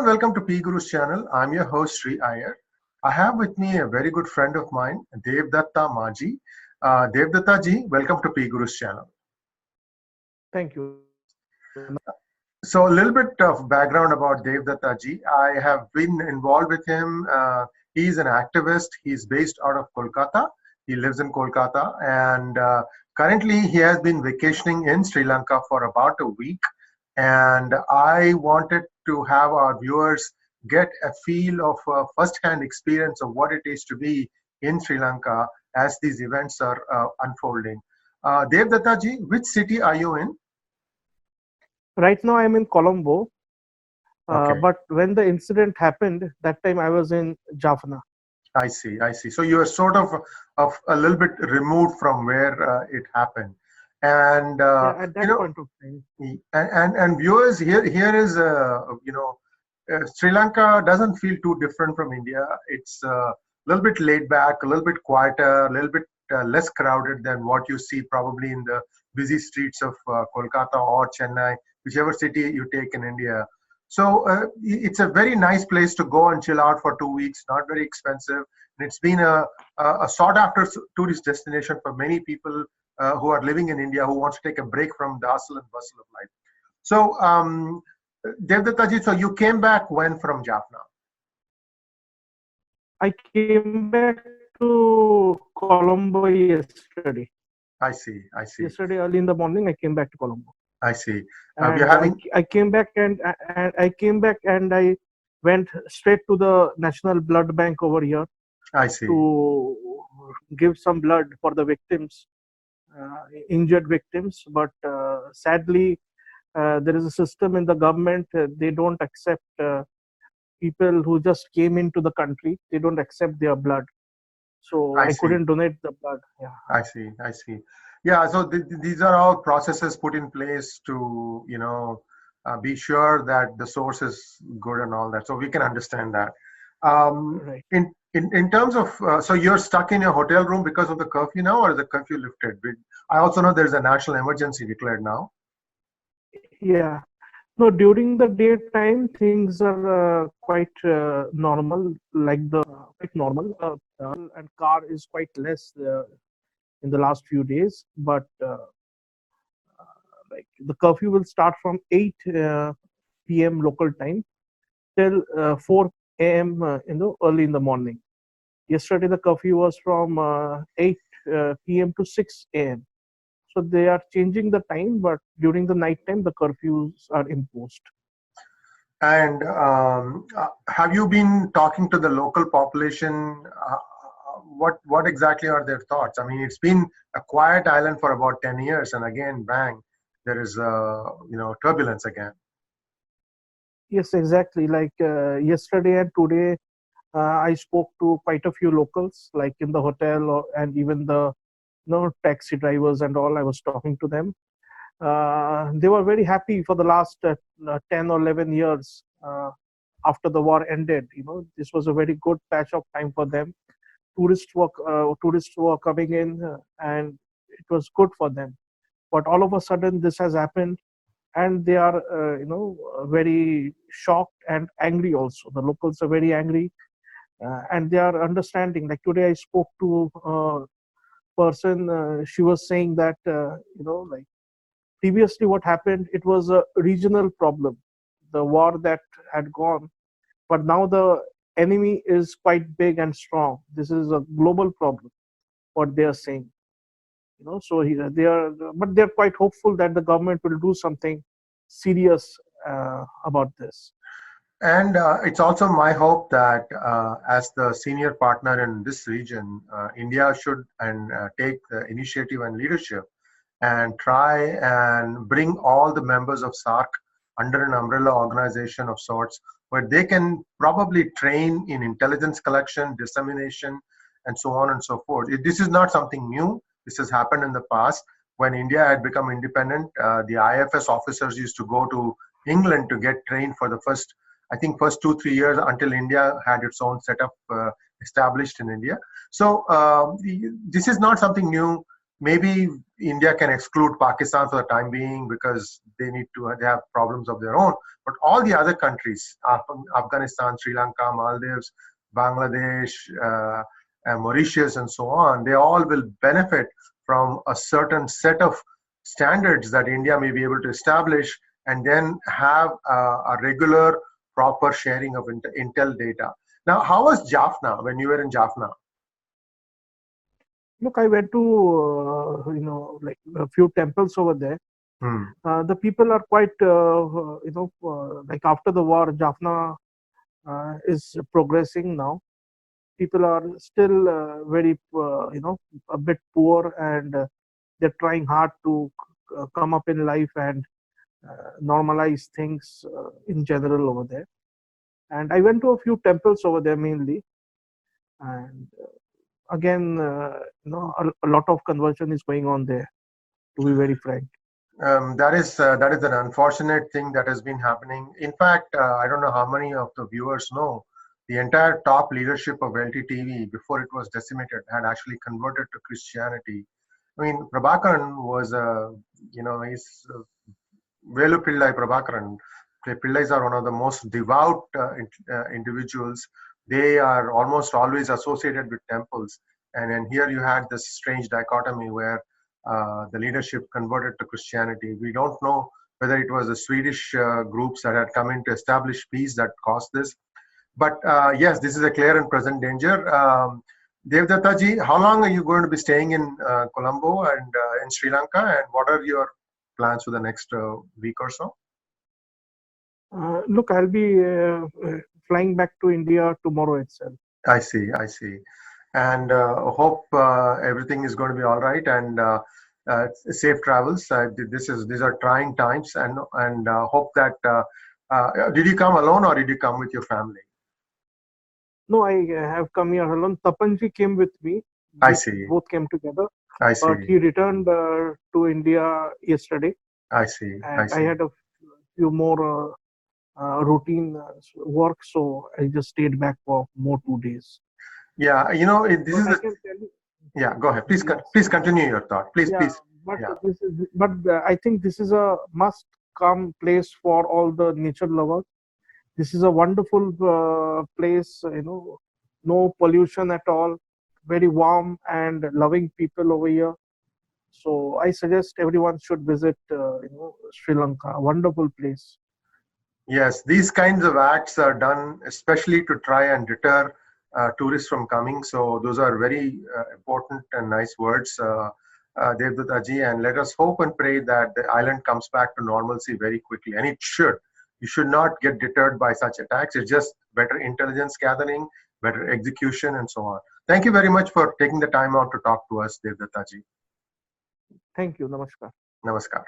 and welcome to PGurus channel. I'm your host Sri Iyer. I have with me a very good friend of mine, Devadutta Maji. Devadutta ji, welcome to PGurus channel. Thank you. So a little bit of background about Devadutta ji. I have been involved with him. He's an activist. He's based out of Kolkata. He lives in Kolkata, and currently he has been vacationing in Sri Lanka for about a week. And I wanted to have our viewers get a feel of a first-hand experience of what it is to be in Sri Lanka as these events are unfolding. Devadatta ji, which city are you in? Right now I'm in Colombo, Okay, but when the incident happened, that time I was in Jaffna. I see, I see. So you are sort of a little bit removed from where it happened. And Yeah, at that point of time. and viewers, here is Sri Lanka doesn't feel too different from India. It's a little bit laid back, a little bit quieter, a little bit less crowded than what you see probably in the busy streets of Kolkata or Chennai, whichever city you take in India. So it's a very nice place to go and chill out for 2 weeks, not very expensive. And it's been a sought after tourist destination for many people who are living in India who wants to take a break from the hustle and bustle of life. So, Devdatta ji, so you came back when from Jaffna? I came back to Colombo yesterday. I see, I see, Yesterday early in the morning, I came back to Colombo, I see. We're and having, I came back and I came back and I went straight to the National Blood Bank over here I see, to give some blood for the victims, injured victims. But sadly, there is a system in the government. They don't accept people who just came into the country. They don't accept their blood. So I I see, couldn't donate the blood. Yeah. I see, I see. Yeah, so these are all processes put in place to, be sure that the source is good and all that. So we can understand that. Right. In terms of, so you're stuck in your hotel room because of the curfew now, or is the curfew lifted? I also know there's a national emergency declared now. Yeah. No, during the daytime, things are quite normal, like the quite normal. And car is quite less in the last few days. But like the curfew will start from 8 p.m. local time till 4 a.m. In the early in the morning. Yesterday, the curfew was from 8 p.m. to 6 a.m. So they are changing the time, but during the night time, the curfews are imposed. And have you been talking to the local population? What exactly are their thoughts? I mean, it's been a quiet island for about 10 years, and again, bang, there is turbulence again. Yes, exactly. Like yesterday and today, I spoke to quite a few locals, like in the hotel and even the taxi drivers and all. I was talking to them. They were very happy for the last 10 or 11 years after the war ended. This was a very good patch of time for them. Tourists were coming in, and it was good for them. But all of a sudden, this has happened, and they are, very shocked and angry. Also, the locals are very angry, and they are understanding. Like today, I spoke to a person. She was saying that like previously what happened, it was a regional problem, the war that had gone, but now the enemy is quite big and strong. This is a global problem, what they are saying. So they are, but they're quite hopeful that the government will do something serious about this. And it's also my hope that as the senior partner in this region, India should and take the initiative and leadership and try and bring all the members of SAARC under an umbrella organization of sorts, where they can probably train in intelligence collection, dissemination, and so on and so forth. This is not something new. This has happened in the past. When India had become independent, the IFS officers used to go to England to get trained for the first 2-3 years until India had its own setup established in India. So this is not something new. Maybe India can exclude Pakistan for the time being because they have problems of their own. But all the other countries, Afghanistan, Sri Lanka, Maldives, Bangladesh, Mauritius, and so on, they all will benefit from a certain set of standards that India may be able to establish, and then have a regular, proper sharing of intel data. Now, how was Jaffna when you were in Jaffna? Look, I went to like a few temples over there. The people are quite like after the war, Jaffna is progressing now. People are still very a bit poor, and they're trying hard to come up in life and normalize things in general over there. And I went to a few temples over there mainly, and again, a lot of conversion is going on there, to be very frank. That is an unfortunate thing that has been happening. In fact, I don't know how many of the viewers know, the entire top leadership of LTTV, before it was decimated, had actually converted to Christianity. I mean, Prabhakaran was he's Velu Pillai Prabhakaran. Pillais are one of the most devout individuals. They are almost always associated with temples. And then here you had this strange dichotomy where the leadership converted to Christianity. We don't know whether it was the Swedish groups that had come in to establish peace that caused this. But yes, this is a clear and present danger. Devadatta ji, how long are you going to be staying in Colombo and in Sri Lanka? And what are your plans for the next week or so? Look, I'll be flying back to India tomorrow itself. I see. And hope everything is going to be all right, and safe travels. These are trying times, and hope that. Did you come alone or did you come with your family? No, I have come here alone. Tapanji came with me. I see. Both came together. I see. But he returned to India yesterday. I see. And I had a few more routine work, so I just stayed back for more 2 days. Yeah, this is yeah. Go ahead. Please continue your thought. Please. But I think this is a must-come place for all the nature lovers. This is a wonderful place. No pollution at all. Very warm and loving people over here. So I suggest everyone should visit Sri Lanka. A wonderful place. Yes, these kinds of acts are done especially to try and deter tourists from coming. So those are very important and nice words, Devadatta ji. And let us hope and pray that the island comes back to normalcy very quickly. And it should. You should not get deterred by such attacks. It's just better intelligence gathering, better execution, and so on. Thank you very much for taking the time out to talk to us, Devadatta ji. Thank you. Namaskar. Namaskar.